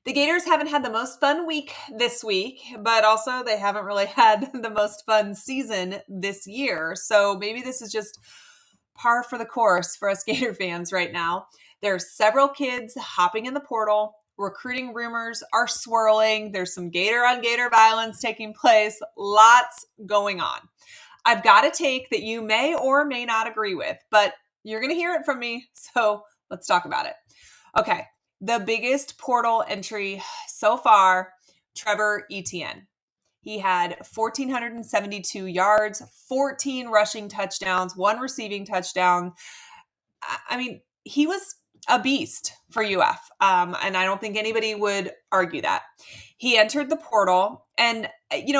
The Gators haven't had the most fun week this week, but also they haven't really had the most fun season this year. So maybe this is just par for the course for us Gator fans right now. There's several kids hopping in the portal. Recruiting rumors are swirling. There's some Gator on Gator violence taking place. Lots going on. I've got a take that you may or may not agree with, but you're going to hear it from me. So let's talk about it. Okay. The biggest portal entry so far, Trevor Etienne. He had 1,472 yards, 14 rushing touchdowns, 1 receiving touchdown. I mean, he was a beast for UF, and I don't think anybody would argue that. He entered the portal, and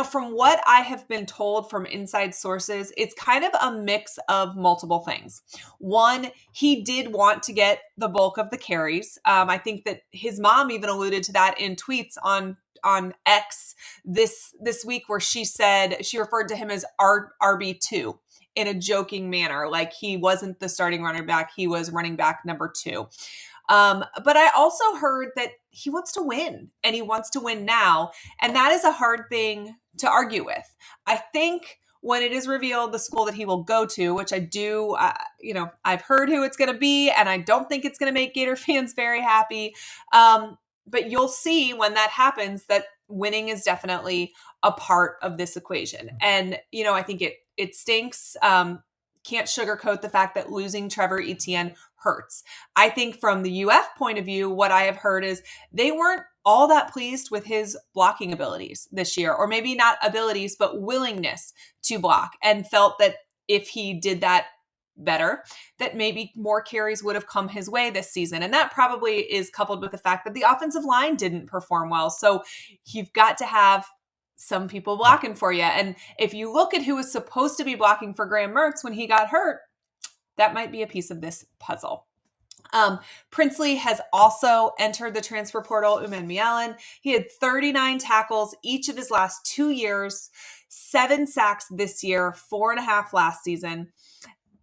from what I have been told from inside sources, it's kind of a mix of multiple things. One, he did want to get the bulk of the carries. I think that his mom even alluded to that in tweets on X this week, where she said she referred to him as RB2 in a joking manner, like he wasn't the starting running back, he was running back number 2. But I also heard that he wants to win, and he wants to win now. And that is a hard thing to argue with. I think when it is revealed the school that he will go to, which I do, I've heard who it's going to be, and I don't think it's going to make Gator fans very happy. But you'll see when that happens that winning is definitely a part of this equation. And, I think it stinks. Can't sugarcoat the fact that losing Trevor Etienne hurts. I think from the UF point of view, what I have heard is they weren't all that pleased with his blocking abilities this year, or maybe not abilities, but willingness to block, and felt that if he did that better, that maybe more carries would have come his way this season. And that probably is coupled with the fact that the offensive line didn't perform well. So you've got to have some people blocking for you. And if you look at who was supposed to be blocking for Graham Mertz when he got hurt, that might be a piece of this puzzle. Princely has also entered the transfer portal. Uman Mielen. He had 39 tackles each of his last 2 years, 7 sacks this year, 4.5 last season.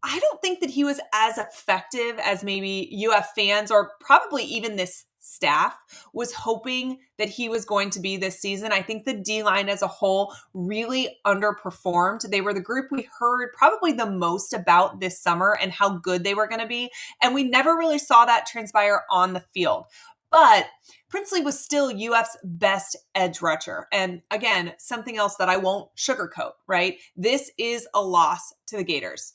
I don't think that he was as effective as maybe UF fans, or probably even this staff, was hoping that he was going to be this season. I think the D-line as a whole really underperformed. They were the group we heard probably the most about this summer and how good they were going to be. And we never really saw that transpire on the field. But Princely was still UF's best edge rusher. And again, something else that I won't sugarcoat, right? This is a loss to the Gators.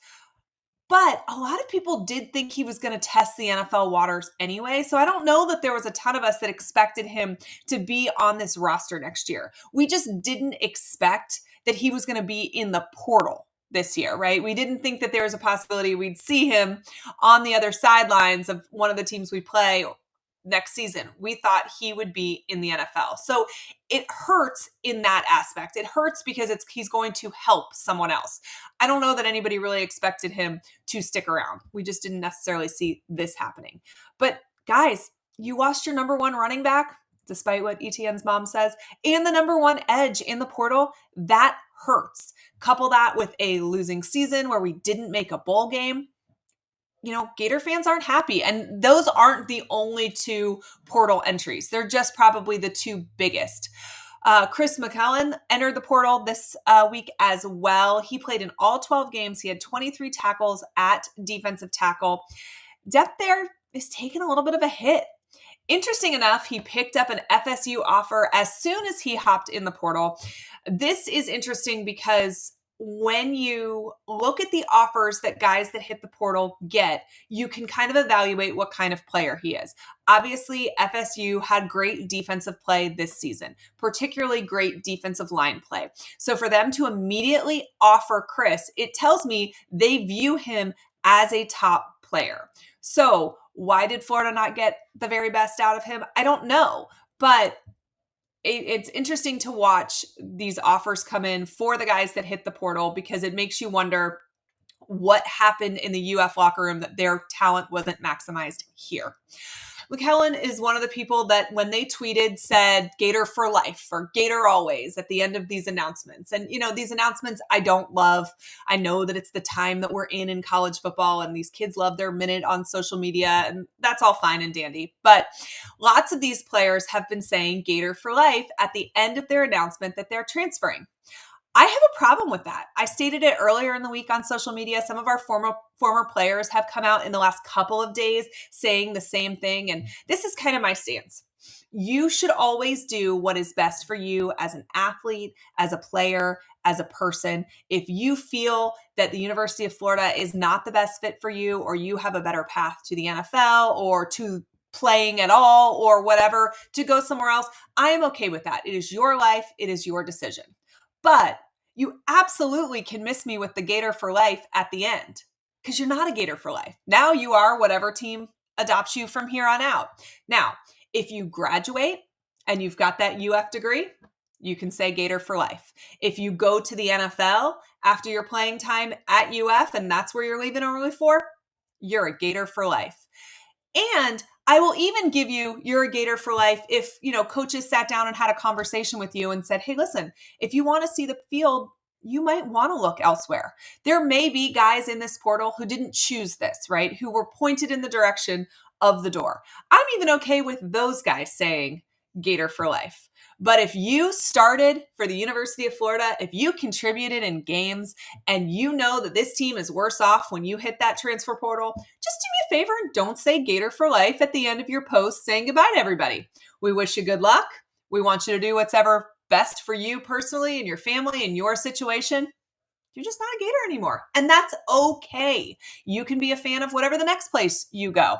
But a lot of people did think he was going to test the NFL waters anyway. So I don't know that there was a ton of us that expected him to be on this roster next year. We just didn't expect that he was going to be in the portal this year, right? We didn't think that there was a possibility we'd see him on the other sidelines of one of the teams we play next season. We thought he would be in the NFL. So it hurts in that aspect. It hurts because he's going to help someone else. I don't know that anybody really expected him to stick around. We just didn't necessarily see this happening. But guys, you lost your number 1 running back, despite what Etienne's mom says, and the number 1 edge in the portal. That hurts. Couple that with a losing season where we didn't make a bowl game. Gator fans aren't happy. And those aren't the only 2 portal entries. They're just probably the 2 biggest. Chris McClellan entered the portal this week as well. He played in all 12 games. He had 23 tackles at defensive tackle. Depth there is taking a little bit of a hit. Interesting enough, he picked up an FSU offer as soon as he hopped in the portal. This is interesting because when you look at the offers that guys that hit the portal get, you can kind of evaluate what kind of player he is. Obviously, FSU had great defensive play this season, particularly great defensive line play. So for them to immediately offer Chris, it tells me they view him as a top player. So why did Florida not get the very best out of him? I don't know, but it's interesting to watch these offers come in for the guys that hit the portal, because it makes you wonder what happened in the UF locker room that their talent wasn't maximized here. McKellen is one of the people that when they tweeted said Gator for life or Gator always at the end of these announcements. And, these announcements I don't love. I know that it's the time that we're in college football and these kids love their minute on social media, and that's all fine and dandy. But lots of these players have been saying Gator for life at the end of their announcement that they're transferring. I have a problem with that. I stated it earlier in the week on social media. Some of our former players have come out in the last couple of days saying the same thing. And this is kind of my stance. You should always do what is best for you as an athlete, as a player, as a person. If you feel that the University of Florida is not the best fit for you, or you have a better path to the NFL or to playing at all or whatever, to go somewhere else, I am okay with that. It is your life. It is your decision. But you absolutely can miss me with the Gator for life at the end, because you're not a Gator for life. Now you are whatever team adopts you from here on out. Now, if you graduate and you've got that UF degree, you can say Gator for life. If you go to the NFL after your playing time at UF and that's where you're leaving early for, you're a Gator for life. And I will even give you're a Gator for life if, coaches sat down and had a conversation with you and said, hey, listen, if you want to see the field, you might want to look elsewhere. There may be guys in this portal who didn't choose this, right? Who were pointed in the direction of the door. I'm even okay with those guys saying Gator for life. But if you started for the University of Florida, if you contributed in games and you know that this team is worse off when you hit that transfer portal, just do me a favor and don't say Gator for life at the end of your post saying goodbye to everybody. We wish you good luck. We want you to do what's ever best for you personally and your family and your situation. You're just not a Gator anymore. And that's okay. You can be a fan of whatever the next place you go.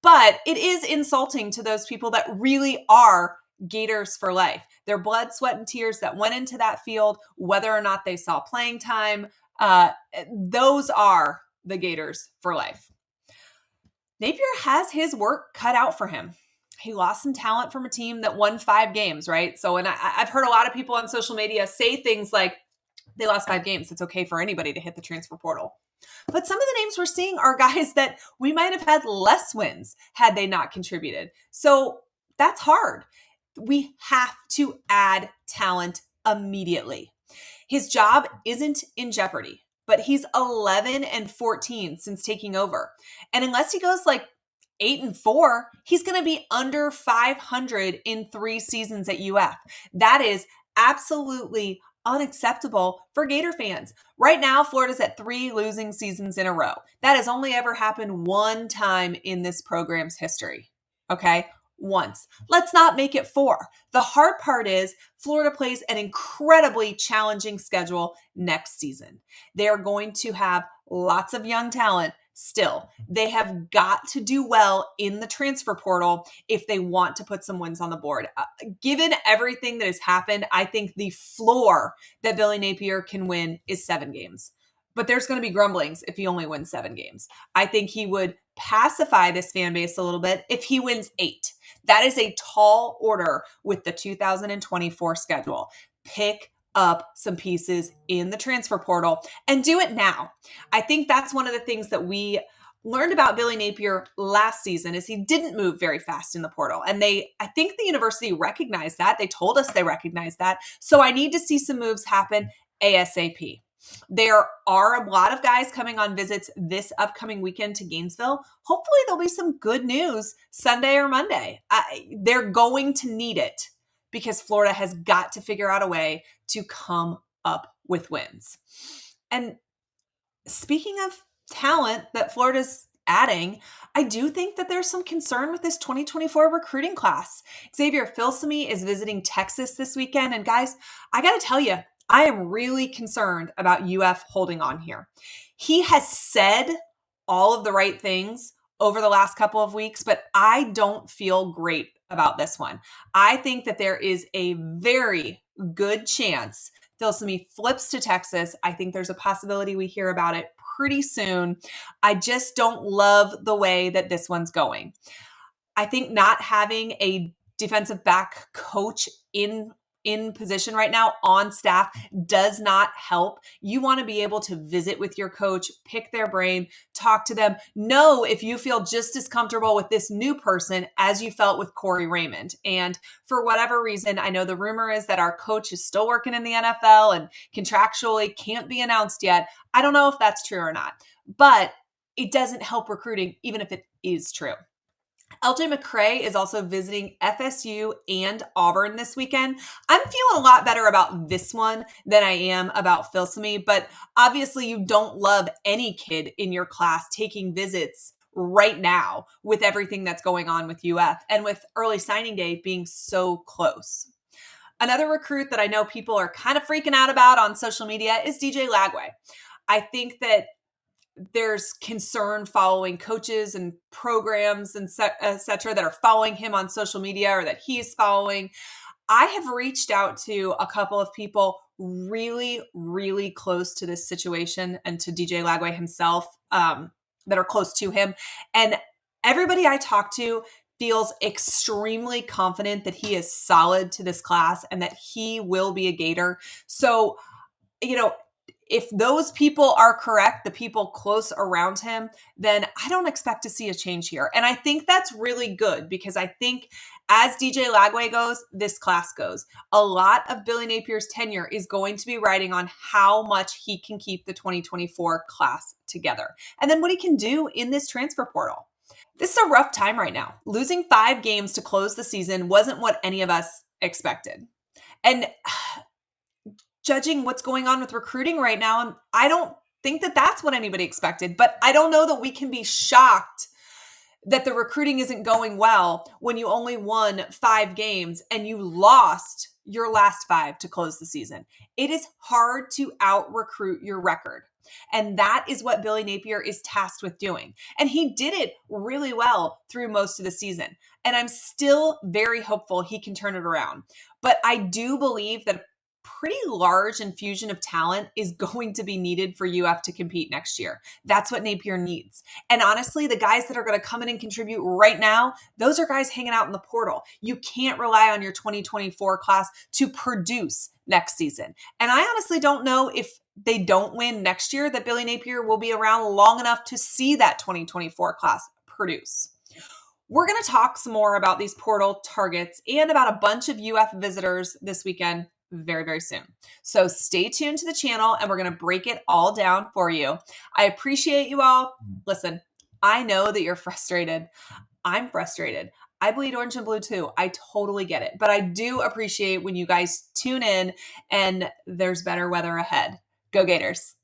But it is insulting to those people that really are Gators for life. Their blood, sweat, and tears that went into that field, whether or not they saw playing time, those are the Gators for life. Napier has his work cut out for him. He lost some talent from a team that won 5 games, right? So, and I've heard a lot of people on social media say things like, they lost 5 games. It's okay for anybody to hit the transfer portal. But some of the names we're seeing are guys that we might have had less wins had they not contributed. So that's hard. We have to add talent immediately. His job isn't in jeopardy, but he's 11-14 since taking over. And unless he goes like 8-4, he's going to be under 500 in 3 seasons at UF. That is absolutely unacceptable for Gator fans. Right now, Florida's at 3 losing seasons in a row. That has only ever happened one time in this program's history. Okay? Once. Let's not make it 4. The hard part is Florida plays an incredibly challenging schedule next season. They are going to have lots of young talent still. They have got to do well in the transfer portal if they want to put some wins on the board. Given everything that has happened, I think the floor that Billy Napier can win is 7 games. But there's going to be grumblings if he only wins 7 games. I think he would pacify this fan base a little bit if he wins 8. That is a tall order with the 2024 schedule. Pick up some pieces in the transfer portal and do it now. I think that's one of the things that we learned about Billy Napier last season is he didn't move very fast in the portal. And I think the university recognized that. They told us they recognized that. So I need to see some moves happen ASAP. There are a lot of guys coming on visits this upcoming weekend to Gainesville. Hopefully there'll be some good news Sunday or Monday. They're going to need it because Florida has got to figure out a way to come up with wins. And speaking of talent that Florida's adding, I do think that there's some concern with this 2024 recruiting class. Xavier Filsaime is visiting Texas this weekend. And guys, I got to tell you, I am really concerned about UF holding on here. He has said all of the right things over the last couple of weeks, but I don't feel great about this one. I think that there is a very good chance Filsaime flips to Texas. I think there's a possibility we hear about it pretty soon. I just don't love the way that this one's going. I think not having a defensive back coach in in position right now on staff does not help. You want to be able to visit with your coach, pick their brain, talk to them, know if you feel just as comfortable with this new person as you felt with Corey Raymond. And for whatever reason, I know the rumor is that our coach is still working in the NFL and contractually can't be announced yet. I don't know if that's true or not, but it doesn't help recruiting, even if it is true. LJ McCray is also visiting FSU and Auburn this weekend. I'm feeling a lot better about this one than I am about Filsamy, but obviously you don't love any kid in your class taking visits right now with everything that's going on with UF and with early signing day being so close. Another recruit that I know people are kind of freaking out about on social media is DJ Lagway. I think that there's concern following coaches and programs and et cetera that are following him on social media or that he's following. I have reached out to a couple of people really, really close to this situation and to DJ Lagway himself that are close to him. And everybody I talk to feels extremely confident that he is solid to this class and that he will be a Gator. So, if those people are correct, the people close around him, then I don't expect to see a change here. And I think that's really good because I think as DJ Lagway goes, this class goes. A lot of Billy Napier's tenure is going to be riding on how much he can keep the 2024 class together and then what he can do in this transfer portal. This is a rough time right now. Losing 5 games to close the season wasn't what any of us expected. And judging what's going on with recruiting right now, I don't think that that's what anybody expected, but I don't know that we can be shocked that the recruiting isn't going well when you only won 5 games and you lost your last 5 to close the season. It is hard to out-recruit your record. And that is what Billy Napier is tasked with doing. And he did it really well through most of the season. And I'm still very hopeful he can turn it around. But I do believe that pretty large infusion of talent is going to be needed for UF to compete next year. That's what Napier needs. And honestly, the guys that are going to come in and contribute right now, those are guys hanging out in the portal. You can't rely on your 2024 class to produce next season. And I honestly don't know if they don't win next year that Billy Napier will be around long enough to see that 2024 class produce. We're going to talk some more about these portal targets and about a bunch of UF visitors this weekend very, very soon. So stay tuned to the channel and we're going to break it all down for you. I appreciate you all. Listen, I know that you're frustrated. I'm frustrated. I bleed orange and blue too. I totally get it. But I do appreciate when you guys tune in and there's better weather ahead. Go Gators.